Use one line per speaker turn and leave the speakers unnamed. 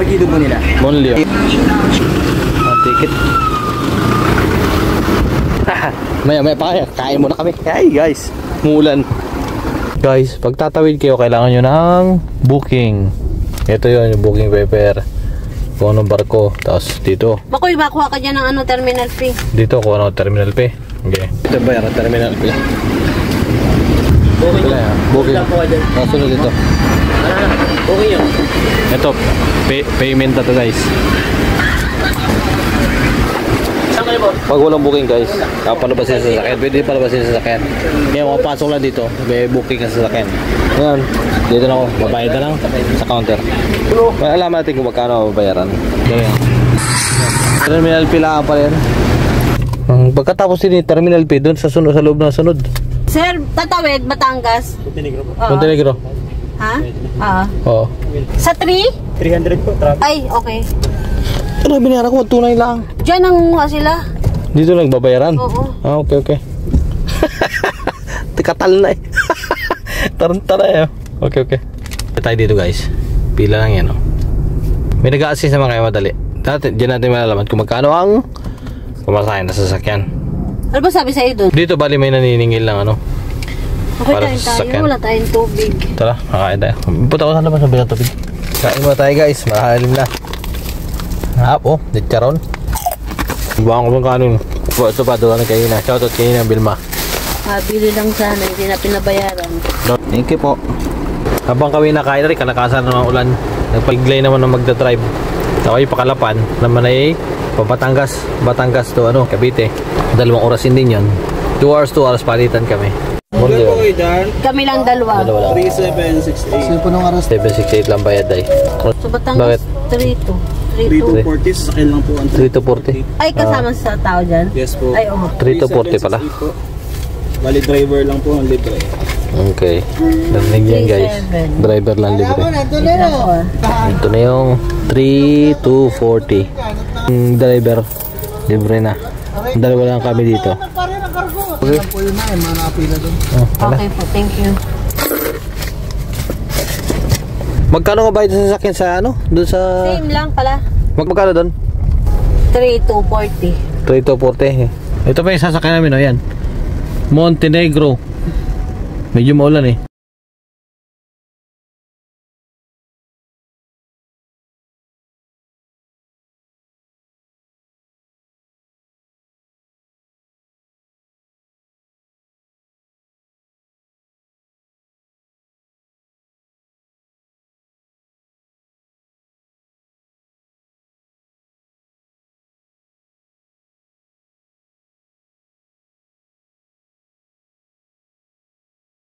partido po nila.
Monlio. Ticket. Maya pa kaya. Kain muna kami. Ay guys. Mulan. Guys, pag tatawid kayo, kailangan nyo ng booking. Ito yun, yung booking paper. Kung anong barko. Tapos dito.
Bakoy, makuha ka dyan ng terminal fee.
Dito, kung ano, terminal fee. Okay. Ito ba yung terminal fee?
Booking nyo.
Booking. Kasunod dito.
Booking nyo.
Ito, payment na to guys. Pag walang booking guys, palabasin sa sasakyan. Pwede palabasin sa sasakyan. Kaya makapasok lang dito, may booking ka sa sasakyan. Ngayon, dito na ako, babayad na lang sa counter. Malaman natin kung magkano babayaran. Ganyan. Terminal P lang pa rin. Pagkatapos din terminal P, doon sa sunod, sa loob na sunod.
Sir, tatawid, Batangas.
Montenegro po.
Montenegro.
Ha? Oo. Sa 3?
300 po, traffic.
Ay, okay.
Ano, binayaran ko, tunay lang.
Diyan nangunguha sila.
Dito lang babayaran?
Oo.
Okay. Tikatal na eh. Tarantara eh. Okay. Tayo dito guys. Pila lang yan oh. May nag-a-assist naman kayo madali. Diyan natin malalaman kung magkano ang pamasahe na sasakyan.
Ano ba sabi sa'yo doon?
Dito bali may naniningil lang ano.
Okay,
para
kain
sa
tayo.
sasakyan.
Wala tayong tubig.
Tara, kakain tayo. Punta ko sana ba sa bilang tubig? Kain mo tayo guys. Mahalim na. Oh, ditcharon. Buwang ko bang kanin. Ito pa doon kayo na. Shoutout kayo na Bilma.
Bili lang sana, hindi na pinabayaran.
Thank you po. Habang kami nakain rin, kalakasan ng ulan. Nagpagiglay naman ng magdadrive. Ako yung pakalapan naman ay Batangas. Batangas to ano, Cavite. 2 oras din yun. 2 hours palitan kami.
Kami lang dalawa.
3768.
Sino po nung oras? 768 lang bayad ay.
So Batangas, 3-2.
3-240 sa akin lang po.
3-240.
Ay, kasama sa tao dyan?
Yes po.
Ay, oo.
3-240 pala.
Bali driver lang po ang libre.
Okay. Narinig yan guys. Driver lang libre. Ito na yung 3-240. Driver libre na. Dalawa lang kami dito. Okay po yun na eh. Manapila doon.
Okay po, thank you.
Magkano ka bayad sa sasakyan sa ano? Doon sa...
Same lang pala.
Magkano doon?
3-240.
3-240. Ito pa yung sasakyan namin, o yan. Montenegro. Medyo maulan eh.